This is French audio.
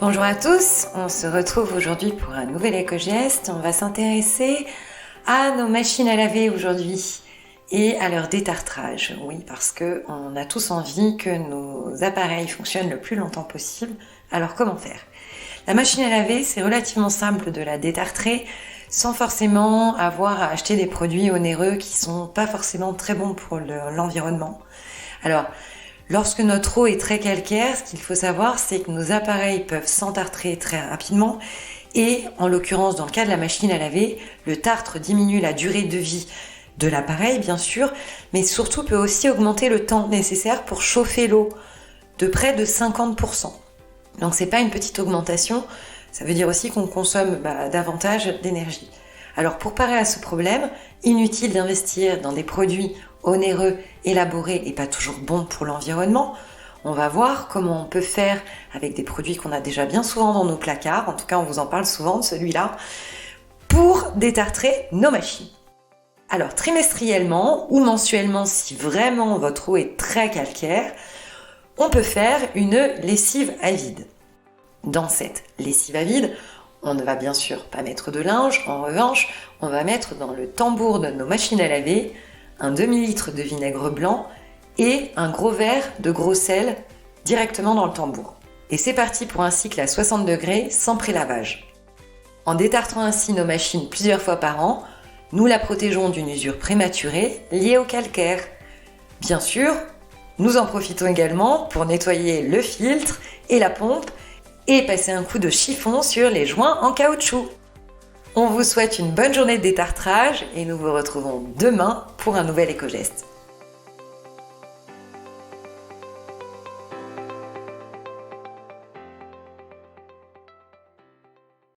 Bonjour à tous, on se retrouve aujourd'hui pour un nouvel éco-geste. On va s'intéresser à nos machines à laver aujourd'hui et à leur détartrage. Oui, parce que on a tous envie que nos appareils fonctionnent le plus longtemps possible. Alors comment faire? La machine à laver, c'est relativement simple de la détartrer sans forcément avoir à acheter des produits onéreux qui sont pas forcément très bons pour l'environnement. Alors, lorsque notre eau est très calcaire, ce qu'il faut savoir, c'est que nos appareils peuvent s'entartrer très rapidement et, en l'occurrence, dans le cas de la machine à laver, le tartre diminue la durée de vie de l'appareil, bien sûr, mais surtout peut aussi augmenter le temps nécessaire pour chauffer l'eau de près de 50%. Donc c'est pas une petite augmentation, ça veut dire aussi qu'on consomme davantage d'énergie. Alors pour parer à ce problème, inutile d'investir dans des produits onéreux, élaborés et pas toujours bons pour l'environnement. On va voir comment on peut faire avec des produits qu'on a déjà bien souvent dans nos placards, en tout cas on vous en parle souvent de celui-là, pour détartrer nos machines. Alors trimestriellement ou mensuellement, si vraiment votre eau est très calcaire, on peut faire une lessive à vide. Dans cette lessive à vide, on ne va bien sûr pas mettre de linge, en revanche, on va mettre dans le tambour de nos machines à laver un demi-litre de vinaigre blanc et un gros verre de gros sel directement dans le tambour. Et c'est parti pour un cycle à 60 degrés sans pré-lavage. En détartrant ainsi nos machines plusieurs fois par an, nous la protégeons d'une usure prématurée liée au calcaire. Bien sûr, nous en profitons également pour nettoyer le filtre et la pompe et passer un coup de chiffon sur les joints en caoutchouc. On vous souhaite une bonne journée de détartrage et nous vous retrouvons demain pour un nouvel éco-geste.